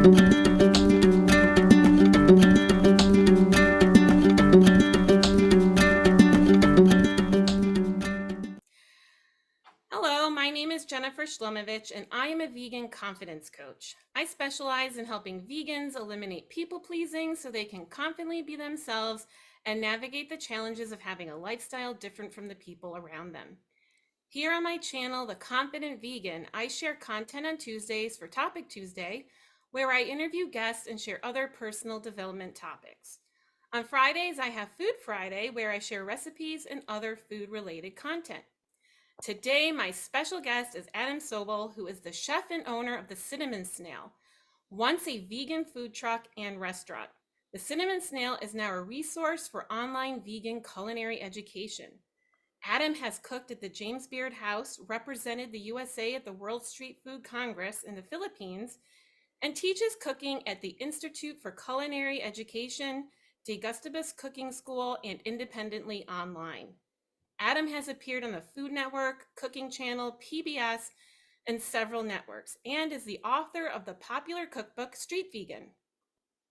Hello, my name is Jennifer Shlomovich, and I am a vegan confidence coach. I specialize in helping vegans eliminate people pleasing so they can confidently be themselves and navigate the challenges of having a lifestyle different from the people around them. Here on my channel, The Confident Vegan, I share content on Tuesdays for Topic Tuesday, where I interview guests and share other personal development topics. On Fridays, I have Food Friday, where I share recipes and other food-related content. Today, my special guest is Adam Sobel, who is the chef and owner of the Cinnamon Snail, once a vegan food truck and restaurant. The Cinnamon Snail is now a resource for online vegan culinary education. Adam has cooked at the James Beard House, represented the USA at the World Street Food Congress in the Philippines, and teaches cooking at the Institute for Culinary Education, the Gustibus Cooking School, and independently online. Adam has appeared on the Food Network, Cooking Channel, PBS, and several networks, and is the author of the popular cookbook Street Vegan.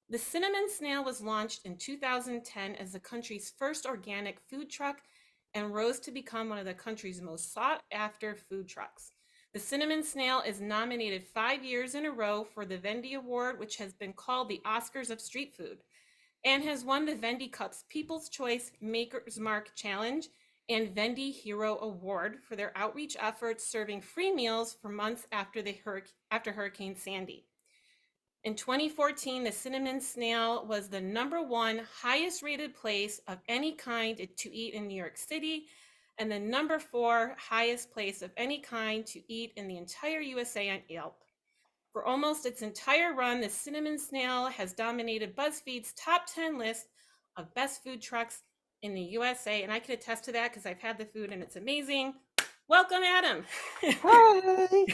The Cinnamon Snail was launched in 2010 as the country's first organic food truck and rose to become one of the country's most sought-after food trucks. The Cinnamon Snail is nominated 5 years in a row for the Vendy Award, which has been called the Oscars of street food, and has won the Vendy Cup's People's Choice Maker's Mark Challenge and Vendy Hero Award for their outreach efforts serving free meals for months after Hurricane Sandy. In 2014, the Cinnamon Snail was the #1 highest rated place of any kind to eat in New York City, and the #4 highest place of any kind to eat in the entire USA on Yelp. For almost its entire run, the Cinnamon Snail has dominated Buzzfeed's top 10 list of best food trucks in the USA, and I can attest to that because I've had the food and it's amazing. Welcome, Adam. Hi.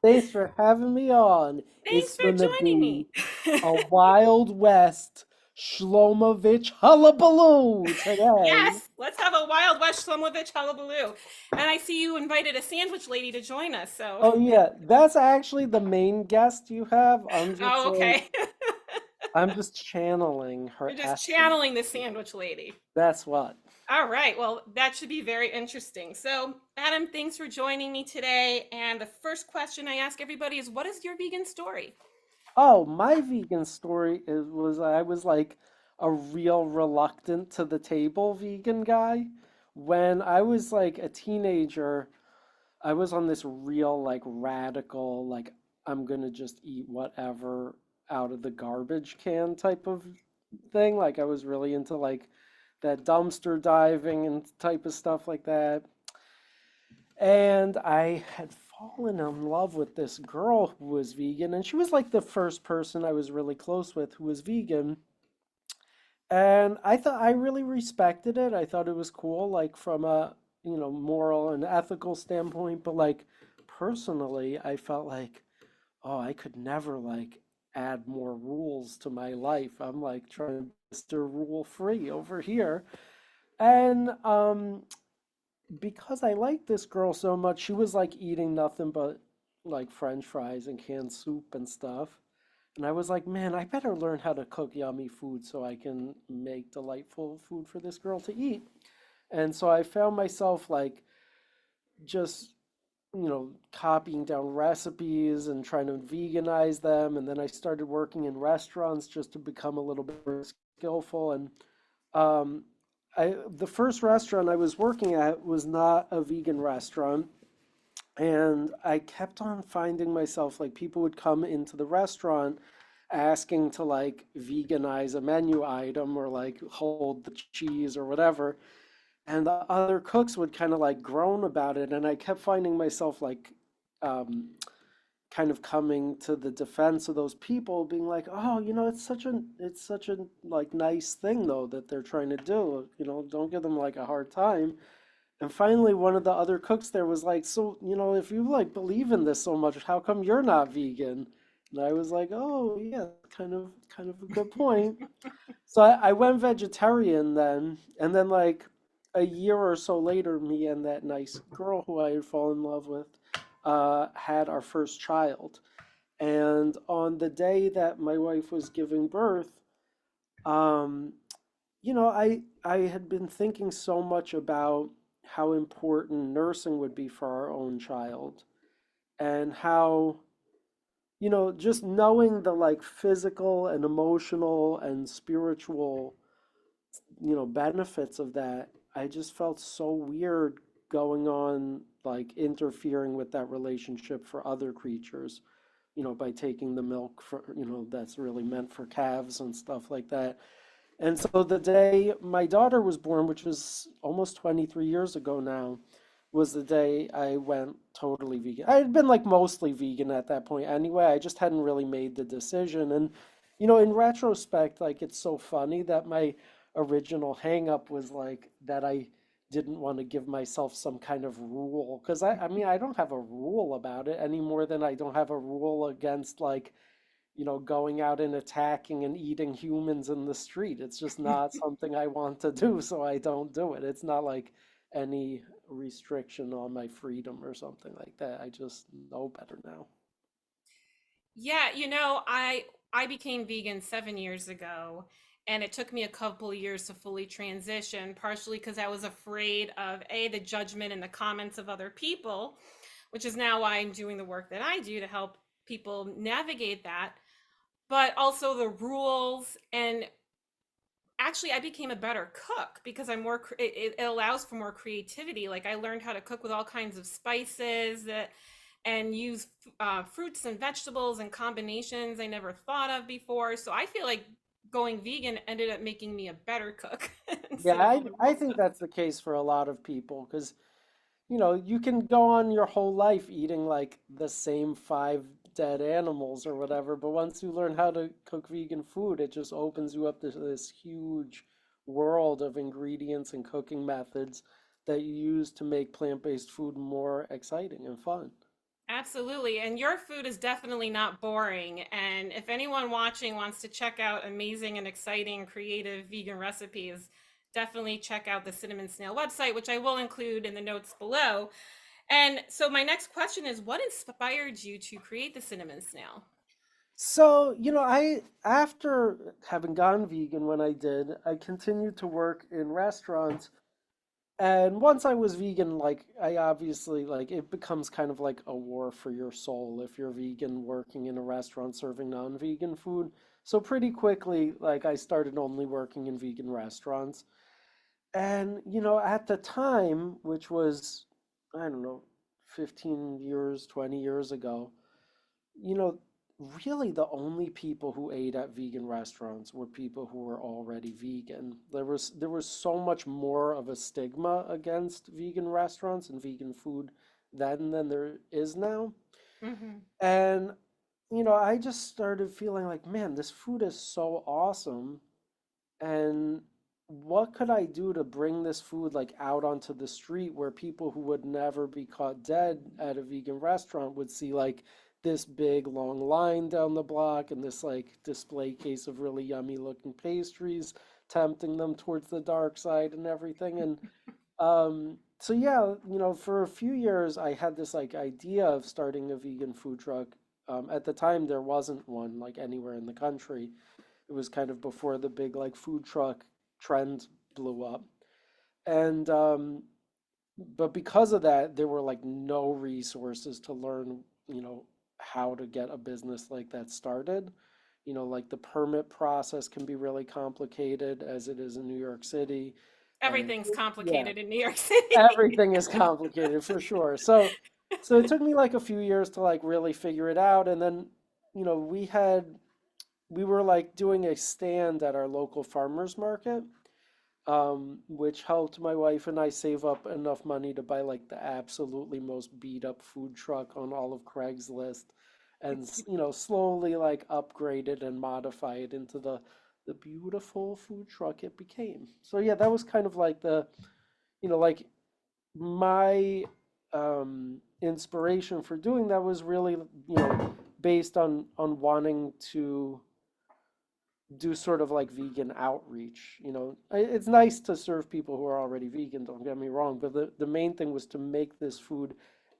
Thanks for having me on. Thanks It's for gonna joining be me. a Wild West Shlomovich hullabaloo today. Yes, let's have a Wild West Shlomovich hullabaloo. And I see you invited a sandwich lady to join us, so. Oh yeah, that's actually the main guest you have. Oh, okay. I'm just channeling her You're just essence. channeling the sandwich lady. That's what. All right, well, that should be very interesting. So, Adam, thanks for joining me today. And the first question I ask everybody is, what is your vegan story? Oh, my vegan story was I was like a real reluctant to the table vegan guy. When I was like a teenager, I was on this real like radical like I'm gonna just eat whatever out of the garbage can type of thing. Like I was really into like that dumpster diving and type of stuff like that. And I had fallen in love with this girl who was vegan, and she was like the first person I was really close with who was vegan. And I thought I really respected it. I thought it was cool, like from a, moral and ethical standpoint, but like personally, I felt like, oh, I could never like add more rules to my life. I'm like trying to be Mr. Rule Free over here. And because I liked this girl so much, she was like eating nothing but like French fries and canned soup and stuff. And I was like, man, I better learn how to cook yummy food so I can make delightful food for this girl to eat. And so I found myself like just, copying down recipes and trying to veganize them. And then I started working in restaurants just to become a little bit more skillful. And um, the first restaurant I was working at was not a vegan restaurant. And I kept on finding myself like people would come into the restaurant asking to like veganize a menu item or like hold the cheese or whatever. And the other cooks would kind of like groan about it. And I kept finding myself like um, kind of coming to the defense of those people, being like, oh, it's such a like nice thing though that they're trying to do. Don't give them like a hard time. And finally, one of the other cooks there was like, so, if you like believe in this so much, how come you're not vegan? And I was like, oh, yeah, kind of a good point. So I went vegetarian then, and then like a year or so later, me and that nice girl who I had fallen in love with had our first child. And on the day that my wife was giving birth, um, I had been thinking so much about how important nursing would be for our own child and how, just knowing the like physical and emotional and spiritual, benefits of that, I just felt so weird going on like interfering with that relationship for other creatures, by taking the milk for, that's really meant for calves and stuff like that. And so the day my daughter was born, which was almost 23 years ago now, was the day I went totally vegan. I had been like mostly vegan at that point anyway. I just hadn't really made the decision. And, in retrospect, like it's so funny that my original hang up was like that I didn't want to give myself some kind of rule. Because I mean, I don't have a rule about it any more than I don't have a rule against like going out and attacking and eating humans in the street. It's just not something I want to do, so I don't do it. It's not like any restriction on my freedom or something like that. I just know better now. Yeah, I became vegan 7 years ago, and it took me a couple of years to fully transition, partially because I was afraid of the judgment and the comments of other people, which is now why I'm doing the work that I do to help people navigate that, but also the rules. And actually, I became a better cook because I'm more it allows for more creativity. Like, I learned how to cook with all kinds of spices that and use fruits and vegetables and combinations I never thought of before. So I feel like going vegan ended up making me a better cook Yeah, instead of I all the I wrong think stuff. that's the case for a lot of people because you can go on your whole life eating like the same five dead animals or whatever, but once you learn how to cook vegan food, it just opens you up to this huge world of ingredients and cooking methods that you use to make plant-based food more exciting and fun. Absolutely. And your food is definitely not boring. And if anyone watching wants to check out amazing and exciting creative vegan recipes, definitely check out the Cinnamon Snail website, which I will include in the notes below. And so my next question is, what inspired you to create the Cinnamon Snail? So, I after having gone vegan when I did, I continued to work in restaurants. And once I was vegan, like I obviously like it becomes kind of like a war for your soul if you're vegan working in a restaurant serving non-vegan food. So pretty quickly, like I started only working in vegan restaurants. And at the time, which was, I don't know, 15 years, 20 years ago, you know, really the only people who ate at vegan restaurants were people who were already vegan. There was so much more of a stigma against vegan restaurants and vegan food then than there is now. Hmm. And I just started feeling like, man, this food is so awesome. And what could I do to bring this food like out onto the street where people who would never be caught dead at a vegan restaurant would see like this big long line down the block and this like display case of really yummy looking pastries tempting them towards the dark side and everything. And so yeah, for a few years I had this like idea of starting a vegan food truck. At the time there wasn't one like anywhere in the country. It was kind of before the big like food truck trend blew up. And but because of that, there were like no resources to learn, how to get a business like that started. Like the permit process can be really complicated as it is in New York City. And Everything's yeah, complicated in New York City. everything is complicated for sure. So it took me like a few years to like really figure it out. And then, we were like doing a stand at our local farmers market, which helped my wife and I save up enough money to buy like the absolutely most beat up food truck on all of Craigslist and slowly like upgrade it and modify it into the beautiful food truck it became. So yeah, that was kind of like like my inspiration for doing that was really, based on wanting to do sort of like vegan outreach. It's nice to serve people who are already vegan, don't get me wrong, but the main thing was to make this food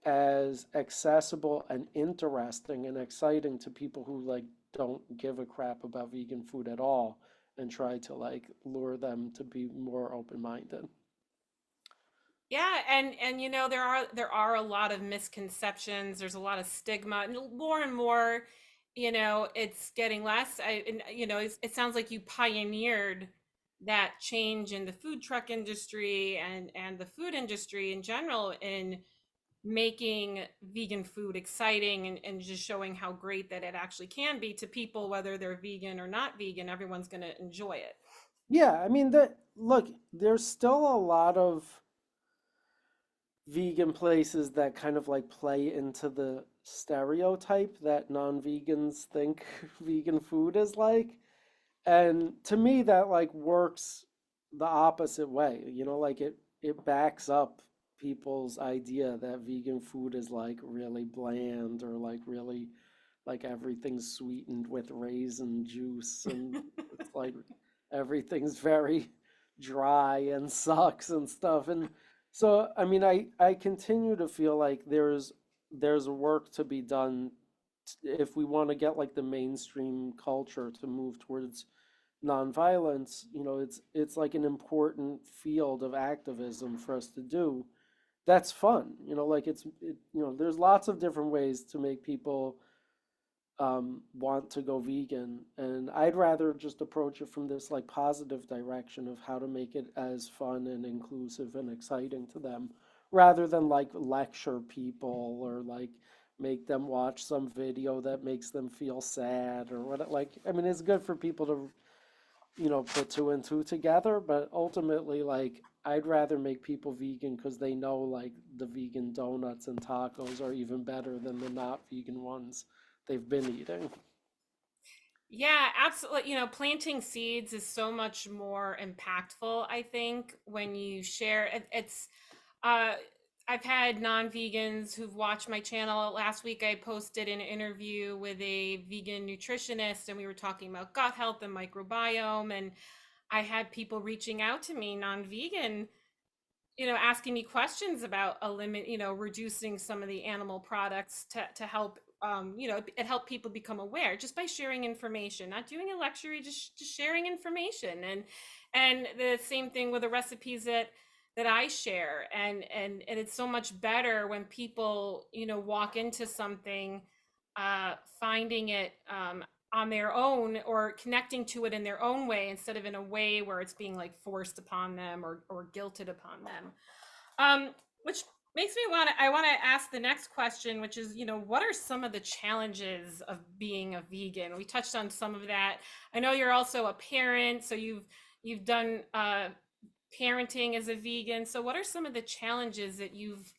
as accessible and interesting and exciting to people who like don't give a crap about vegan food at all and try to like lure them to be more open-minded. Yeah, and there are a lot of misconceptions. There's a lot of stigma, and more, it's getting less. It sounds like you pioneered that change in the food truck industry and the food industry in general in making vegan food exciting and just showing how great that it actually can be to people, whether they're vegan or not vegan. Everyone's going to enjoy it. Yeah, I mean that look, there's still a lot of vegan places that kind of like play into the stereotype that non-vegans think vegan food is like. And to me, that like works the opposite way. Like it backs up people's idea that vegan food is like really bland or like really like everything's sweetened with raisin juice and it's like everything's very dry and sucks and stuff. And so, I mean, I continue to feel like there's work to be done if we want to get like the mainstream culture to move towards nonviolence. It's like an important field of activism for us to do. That's fun. Like there's lots of different ways to make people want to go vegan, and I'd rather just approach it from this like positive direction of how to make it as fun and inclusive and exciting to them, rather than like lecture people or like make them watch some video that makes them feel sad or what. Like, I mean, it's good for people to put two and two together, but ultimately, like, I'd rather make people vegan because they know like the vegan donuts and tacos are even better than the not vegan ones they've been eating. Yeah, absolutely. Planting seeds is so much more impactful, I think, when you share uh I've had non-vegans who've watched my channel. Last week I posted an interview with a vegan nutritionist and we were talking about gut health and microbiome, and I had people reaching out to me, non-vegan, asking me questions about reducing some of the animal products to help, it helped people become aware just by sharing information, not doing a lecture, just sharing information. And the same thing with the recipes that I share. And it's so much better when people, walk into something, finding it, on their own or connecting to it in their own way instead of in a way where it's being like forced upon them or guilted upon them. Which makes me I want to ask the next question, which is, what are some of the challenges of being a vegan? We touched on some of that. I know you're also a parent, so you've done parenting as a vegan. So what are some of the challenges that you've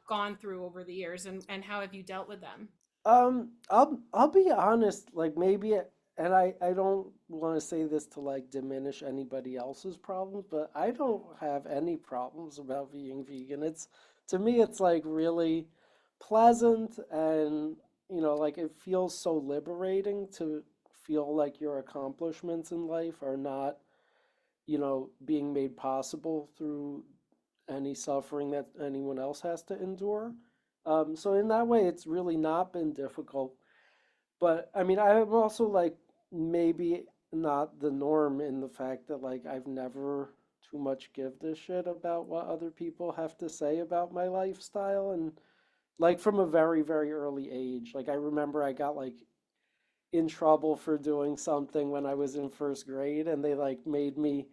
gone through over the years, and how have you dealt with them? I'll be honest, like maybe, and I don't want to say this to like diminish anybody else's problems, but I don't have any problems about being vegan. To me, it's like really pleasant and, like it feels so liberating to feel like your accomplishments in life are not, being made possible through any suffering that anyone else has to endure. So in that way, it's really not been difficult. But I mean, I'm also like maybe not the norm in the fact that like I've never too much give a shit about what other people have to say about my lifestyle. And like from a very, very early age, like I remember I got like in trouble for doing something when I was in first grade, and they like made me,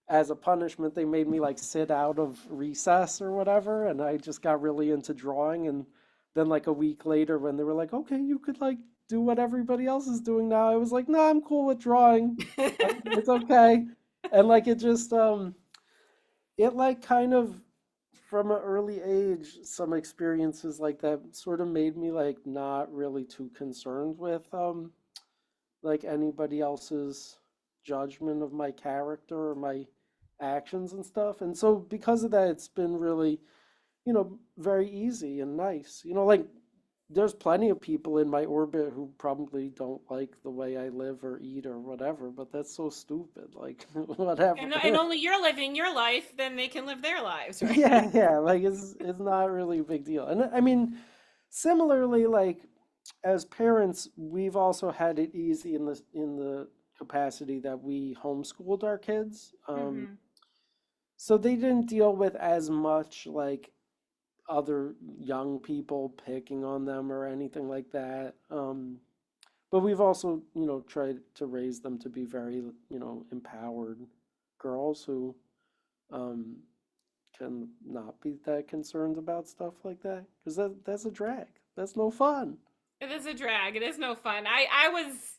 as a punishment, they made me like sit out of recess or whatever, and I just got really into drawing. And then like a week later, when they were like, "Okay, you could like do what everybody else is doing now," I was like, "No, I'm cool with drawing. It's okay." And like it like kind of from an early age, some experiences like that sort of made me like not really too concerned with like anybody else's judgment of my character or my actions and stuff. And so because of that, it's been really, very easy and nice. Like there's plenty of people in my orbit who probably don't like the way I live or eat or whatever, but that's so stupid. Like, And whatever. only you're living your life, then they can live their lives, right? Yeah, yeah, like it's not really a big deal. And I mean, similarly, like as parents, we've also had it easy in the capacity that we homeschooled our kids. Hmm. So they didn't deal with as much like other young people picking on them or anything like that. But we've also, tried to raise them to be very, empowered girls who um, can not be that concerned about stuff like that because that's a drag. That's no fun. It is a drag. It is no fun. I was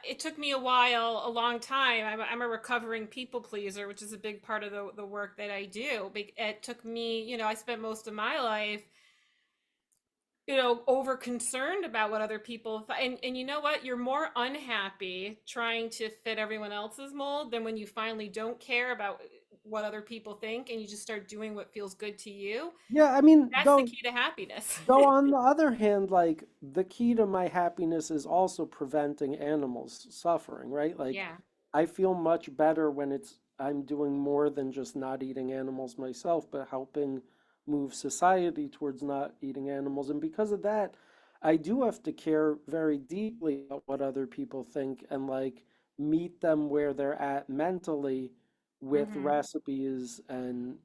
it took me a while, a long time. I'm a recovering people pleaser, which is a big part of the work that I do. It took me, I spent most of my life, over concerned about what other people thought. And you know what? You're more unhappy trying to fit everyone else's mold than when you finally don't care about what other people think and you just start doing what feels good to you. Yeah, I mean, That's the key to happiness. though on the other hand, like the key to my happiness is also preventing animals suffering, right? Like Yeah. I feel much better when I'm doing more than just not eating animals myself, but helping move society towards not eating animals. And because of that, I do have to care very deeply about what other people think and like meet them where they're at mentally with Hmm. recipes and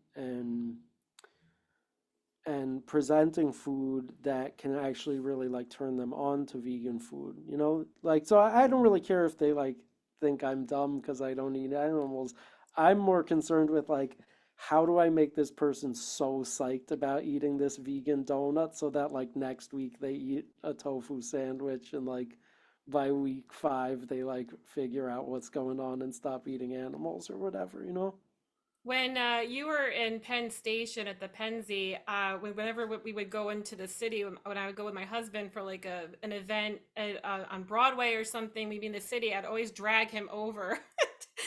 presenting food that can actually really like turn them on to vegan food, Like, so I don't really care if they like think I'm dumb because I don't eat animals. I'm more concerned with like, how do I make this person so psyched about eating this vegan donut so that like next week they eat a tofu sandwich and like by week 5 they like figure out what's going on and stop eating animals or whatever. When you were in Penn Station at the Pennsy, whenever we would go into the city, when I would go with my husband for like an event on Broadway or something, maybe in the city, I'd always drag him over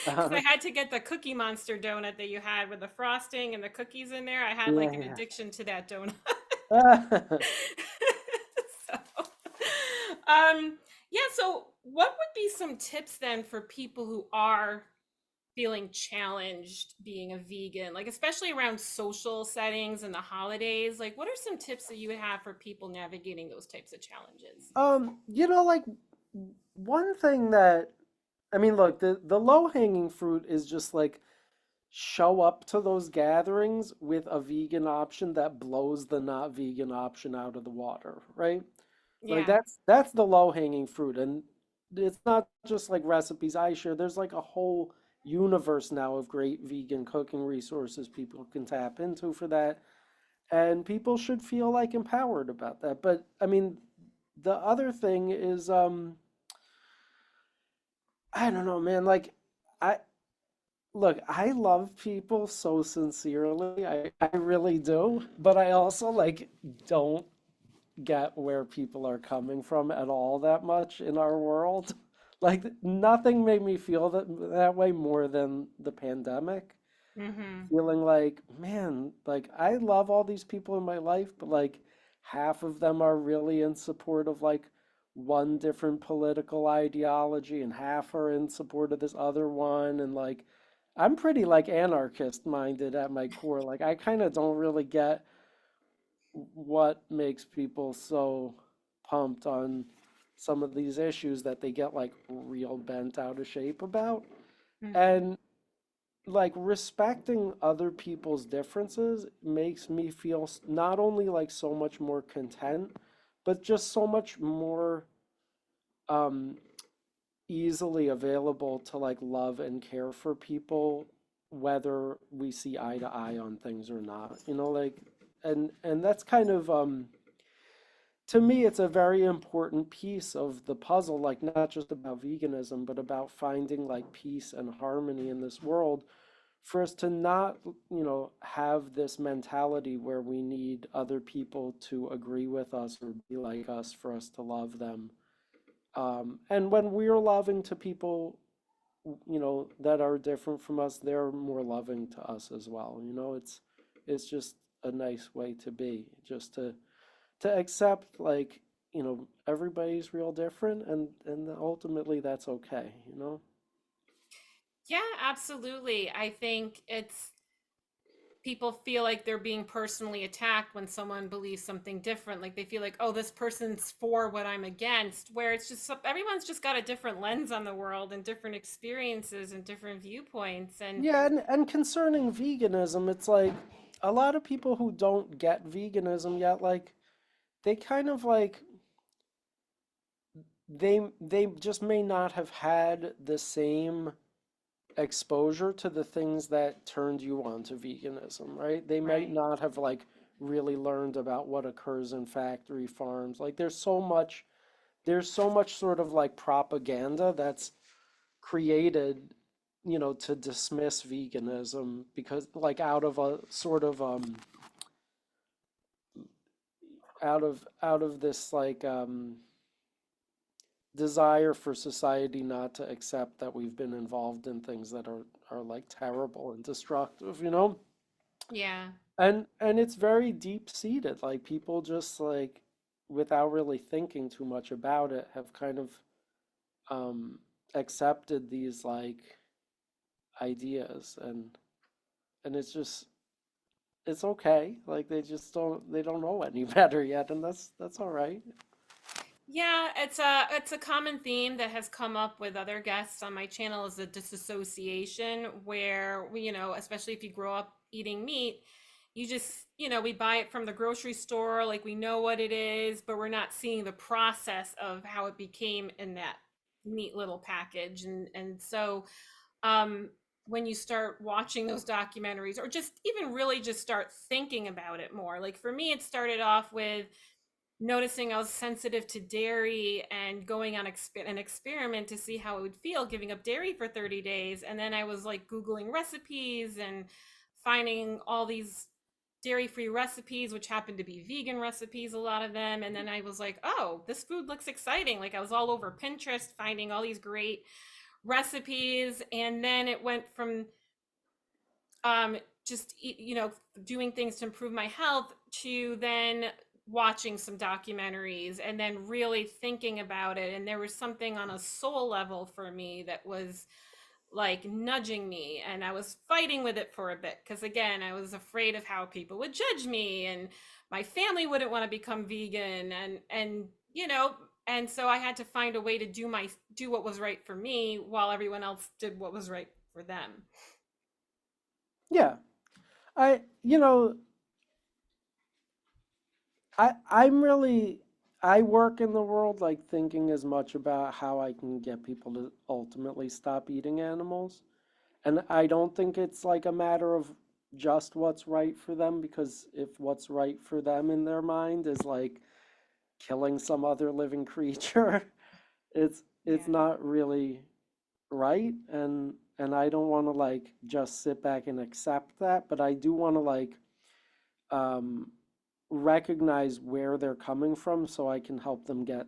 because I had to get the Cookie Monster donut that you had with the frosting and the cookies in there. I had like an Yeah, addiction to that donut. yeah. So, um, yeah. So, what would be some tips then for people who are feeling challenged being a vegan, like especially around social settings and the holidays? Like, what are some tips that you would have for people navigating those types of challenges? Like one thing that I mean, look, the low-hanging fruit is just like show up to those gatherings with a vegan option that blows the not vegan option out of the water, right? Like Yeah. that's the low-hanging fruit. And it's not just like recipes I share. There's like a whole universe now of great vegan cooking resources people can tap into for that. And people should feel like empowered about that. But I mean, the other thing is I don't know, man. Like, I look, I love people so sincerely. I really do. But I also like don't get where people are coming from at all that much in our world. Like, nothing made me feel that way more than the pandemic. Mm-hmm. Feeling like, man, like I love all these people in my life, but like half of them are really in support of like one different political ideology and half are in support of this other one. And like I'm pretty like anarchist minded at my core. Like I kind of don't really get what makes people so pumped on some of these issues that they get like real bent out of shape about. Mm-hmm. And like respecting other people's differences makes me feel not only like so much more content, but just so much more um easily available to like love and care for people whether we see eye to eye on things or not. Like and that's kind of to me it's a very important piece of the puzzle, like not just about veganism, but about finding like peace and harmony in this world for us to not, have this mentality where we need other people to agree with us or be like us for us to love them. And when we're loving to people, that are different from us, they're more loving to us as well. It's just a nice way to be, just to to accept like, everybody's real different, and ultimately that's okay, you know? Yeah, absolutely. I think people feel like they're being personally attacked when someone believes something different. Like they feel like, oh, this person's for what I'm against, where it's just everyone's just got a different lens on the world and different experiences and different viewpoints. And Yeah, and concerning veganism, it's like a lot of people who don't get veganism yet, like they kind of like they just may not have had the same exposure to the things that turned you on to veganism, right? They might right. not have like really learned about what occurs in factory farms. Like there's so much sort of like propaganda that's created, to dismiss veganism because like out of a sort of out of this like desire for society not to accept that we've been involved in things that are like terrible and destructive, you know? Yeah. And it's very deep seated. Like people just like without really thinking too much about it have kind of um accepted these like ideas, and it's okay. Like they don't know any better yet, and that's all right. Yeah, it's a common theme that has come up with other guests on my channel is the disassociation where we, especially if you grow up eating meat, you just, we buy it from the grocery store, like we know what it is, but we're not seeing the process of how it became in that neat little package. And so um when you start watching those documentaries or just even really just start thinking about it more, like for me, it started off with noticing I was sensitive to dairy and going on an experiment to see how it would feel giving up dairy for 30 days. And then I was like Googling recipes and finding all these dairy free recipes, which happened to be vegan recipes, a lot of them. And then I was like, oh, this food looks exciting. Like I was all over Pinterest finding all these great recipes. And then it went from just doing things to improve my health to then watching some documentaries and then really thinking about it, and there was something on a soul level for me that was like nudging me, and I was fighting with it for a bit because again I was afraid of how people would judge me and my family wouldn't want to become vegan, and and so I had to find a way to do what was right for me while everyone else did what was right for them. Yeah. I you know I'm really I work in the world like thinking as much about how I can get people to ultimately stop eating animals. And I don't think it's like a matter of just what's right for them, because if what's right for them in their mind is like killing some other living creature, it's Yeah. not really right. And I don't want to like just sit back and accept that, but I do want to like um recognize where they're coming from so I can help them get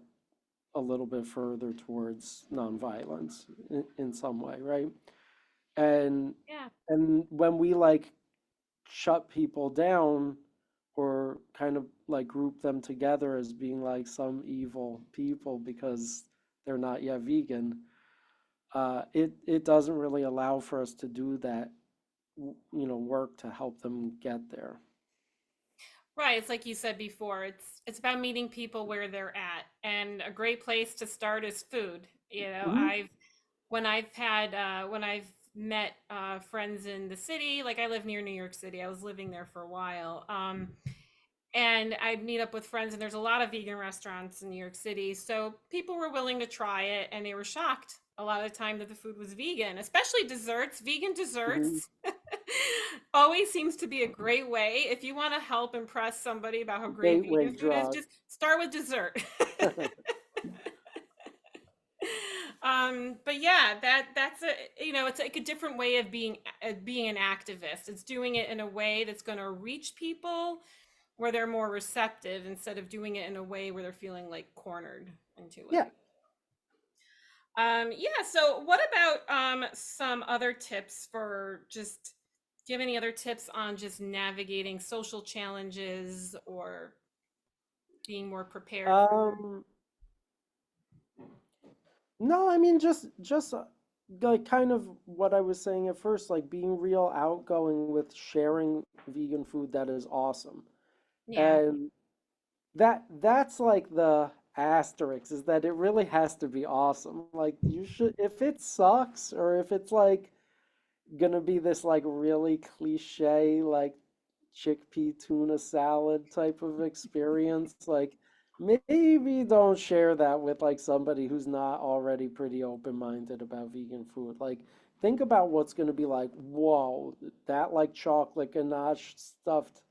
a little bit further towards nonviolence in some way, right? And Yeah. and when we like shut people down or kind of like group them together as being like some evil people because they're not yet vegan, it doesn't really allow for us to do that, work to help them get there. Right, it's like you said before, it's about meeting people where they're at. And a great place to start is food. Hmm. When I've met friends in the city, like I live near New York City. I was living there for a while. And I'd meet up with friends, and there's a lot of vegan restaurants in New York City. So people were willing to try it, and they were shocked a lot of the time that the food was vegan, especially desserts. Vegan Hmm. desserts always seems to be a great way. If you want to help impress somebody about how great Gateway vegan food is, drug. just start with dessert. But yeah, that's it's like a different way of being an activist. It's doing it in a way that's going to reach people where they're more receptive instead of doing it in a way where they're feeling like cornered into Yeah. it. Yeah, so what about some other tips for just do you have any other tips on just navigating social challenges or being more prepared for? Um, no, I mean just like kind of what I was saying at first, like being real outgoing with sharing vegan food that is awesome. Yeah. And that's like the asterisk is that it really has to be awesome. Like you should if it sucks or if it's like gonna be this like really cliche like chickpea tuna salad type of experience, like maybe don't share that with like somebody who's not already pretty open-minded about vegan food. Like think about what's gonna be like, whoa, that like chocolate ganache stuffed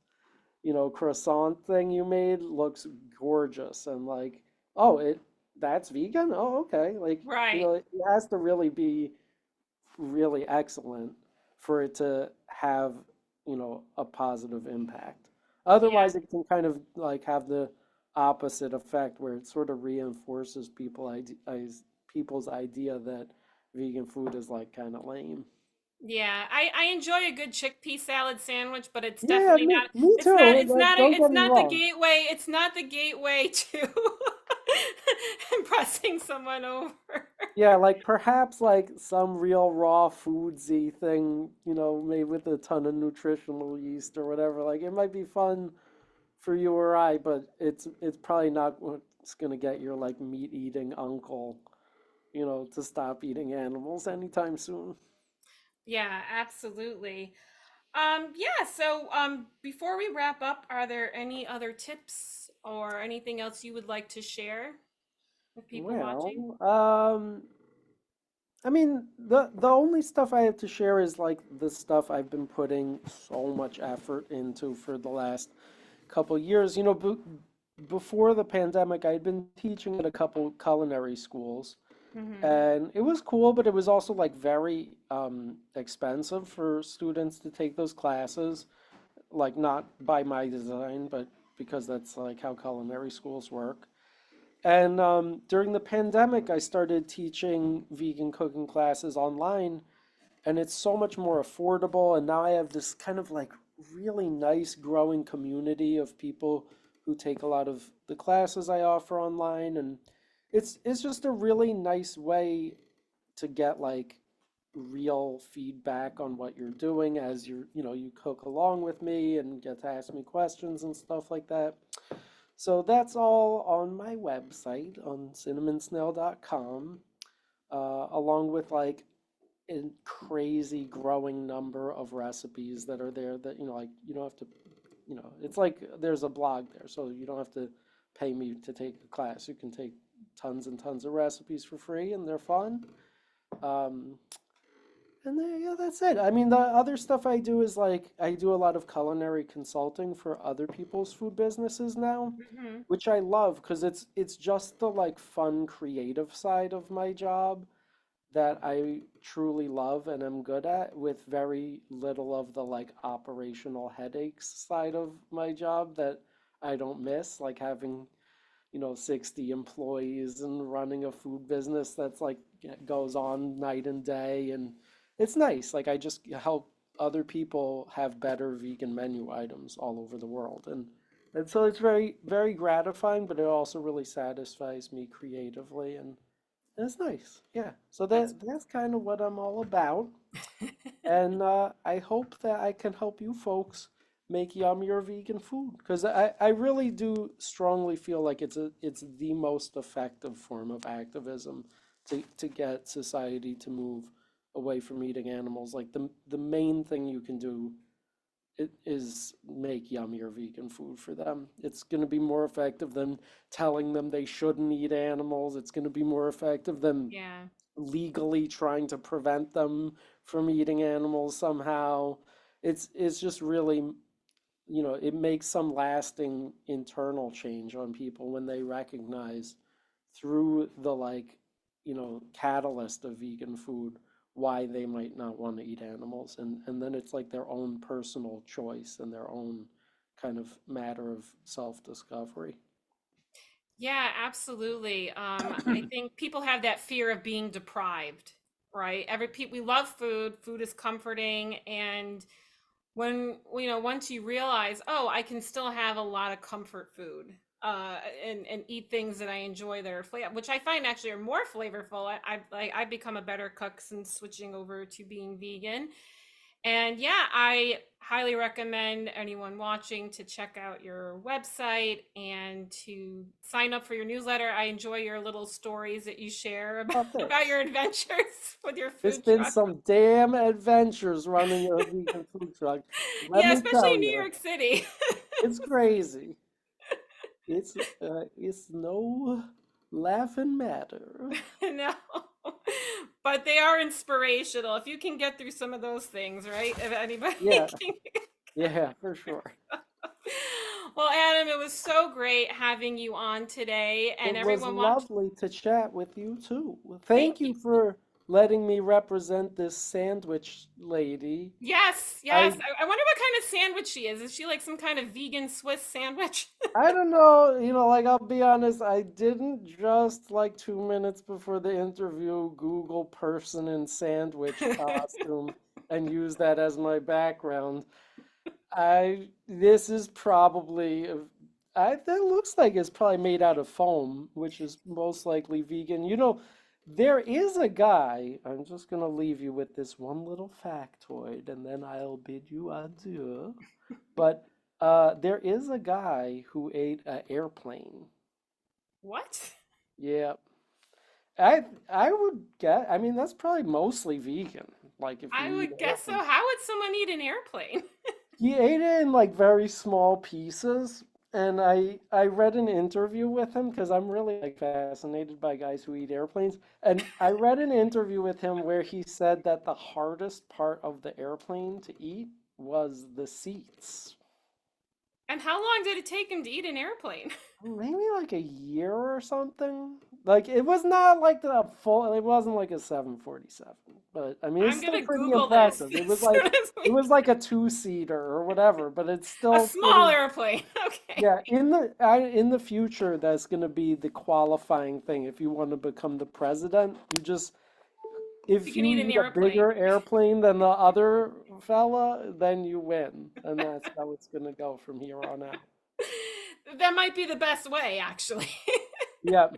croissant thing you made looks gorgeous and like, oh, it that's vegan? Oh, okay. Like, Right. it has to really be really excellent for it to have, a positive impact. Yeah. Otherwise, it can kind of like have the opposite effect where it sort of reinforces people's idea that vegan food is like kind of lame. Yeah, I enjoy a good chickpea salad sandwich, but it's Yeah, definitely not me it's not too. it's not Don't get it's me not the wrong. gateway it's not the gateway to impressing someone over. Yeah, like perhaps like some real raw foodsy thing, made with a ton of nutritional yeast or whatever. Like it might be fun for you or I, but it's probably not what's gonna get your like meat eating uncle, to stop eating animals anytime soon. Yeah, absolutely. Yeah, so before we wrap up, are there any other tips or anything else you would like to share with people watching? Well, I mean, the only stuff I have to share is like the stuff I've been putting so much effort into for the last couple years. Before the pandemic, I'd been teaching at a couple culinary schools, Mm-hmm. and it was cool, but it was also like very expensive for students to take those classes. Like not by my design, but because that's like how culinary schools work. And during the pandemic, I started teaching vegan cooking classes online, and it's so much more affordable. And now I have this kind of like really nice growing community of people who take a lot of the classes I offer online, and it's just a really nice way to get like real feedback on what you're doing as you cook along with me and get to ask me questions and stuff like that. So that's all on my website on cinnamonsnail.com, along with like a crazy growing number of recipes that are there that, like you don't have to, it's like there's a blog there, so you don't have to pay me to take a class. You can take tons and tons of recipes for free and they're fun. Um, and then, yeah, that's it. I mean, the other stuff I do is like I do a lot of culinary consulting for other people's food businesses now, Mm-hmm. which I love because it's just the like fun creative side of my job that I truly love and am good at with very little of the like operational headaches side of my job that I don't miss, like having 60 employees and running a food business that's like goes on night and day. And it's nice. Like I just help other people have better vegan menu items all over the world. And so it's very, very gratifying, but it also really satisfies me creatively and it's nice. Yeah. So That's that's kind of what I'm all about. And I hope that I can help you folks make yummier vegan food because I really do strongly feel like it's the most effective form of activism to get society to move away from eating animals. Like the main thing you can do is make yummier vegan food for them. It's going to be more effective than telling them they shouldn't eat animals. It's going to be more effective than yeah. legally trying to prevent them from eating animals somehow. It's just really, it makes some lasting internal change on people when they recognize through the like, catalyst of vegan food why they might not want to eat animals. And then it's like their own personal choice and their own kind of matter of self-discovery. Yeah, absolutely. I think people have that fear of being deprived, right? We love food. Food is comforting, and when once you realize, oh, I can still have a lot of comfort food. and eat things that I enjoy that are flavor, which I find actually are more flavorful. I've become a better cook since switching over to being vegan. And yeah, I highly recommend anyone watching to check out your website and to sign up for your newsletter. I enjoy your little stories that you share Oh, about thanks. your adventures with your It's food been truck. some damn adventures running a vegan food truck. Let Yeah, me especially tell in New you, York City. it's crazy. It's no laughing matter. No. But they are inspirational. If you can get through some of those things, right? If anybody Yeah, can. yeah, for sure. Well, Adam, it was so great having you on today, It and was everyone watch. lovely to chat with you too. Thank Thank you. you for letting me represent this sandwich lady. Yes, yes. I I wonder what kind of sandwich she is. Is she like some kind of vegan Swiss sandwich? I don't know, like I'll be honest, I didn't just like 2 minutes before the interview Google person in sandwich costume and use that as my background. This is probably that looks like it's probably made out of foam, which is most likely vegan. There is a guy, I'm just gonna leave you with this one little factoid and then I'll bid you adieu. But there is a guy who ate an airplane. What? Yeah. I would get, I mean, that's probably mostly vegan. Like if you I eat would guess so. airplane. How would someone eat an airplane? He ate it in like very small pieces. And I read an interview with him because I'm really like fascinated by guys who eat airplanes. And I read an interview with him where he said that the hardest part of the airplane to eat was the seats. And how long did it take him to eat an airplane? Maybe like a year or something. Like it was not like the full, it wasn't like a 747, but I mean it's I'm still gonna pretty Google this impressive. as soon as It we was like a two-seater or whatever, but it's a still small pretty. airplane. Okay. Yeah, in the future, that's going to be the qualifying thing. If you want to become the president, You if can you eat an eat a airplane. bigger airplane than the other fella, then you win. And that's how it's going to go from here on out. That might be the best way, actually. Yep,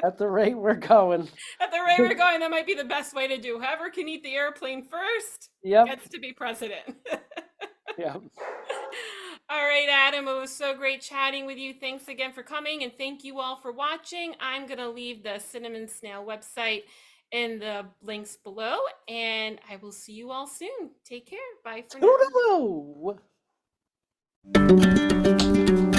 at the rate we're going. At the rate we're going, that might be the best way to do. Whoever can eat the airplane first Yep, gets to be president. yep. All right, Adam, it was so great chatting with you. Thanks again for coming, and thank you all for watching. I'm going to leave the Cinnamon Snail website in the links below, and I will see you all soon. Take care. Bye for now. Toodaloo!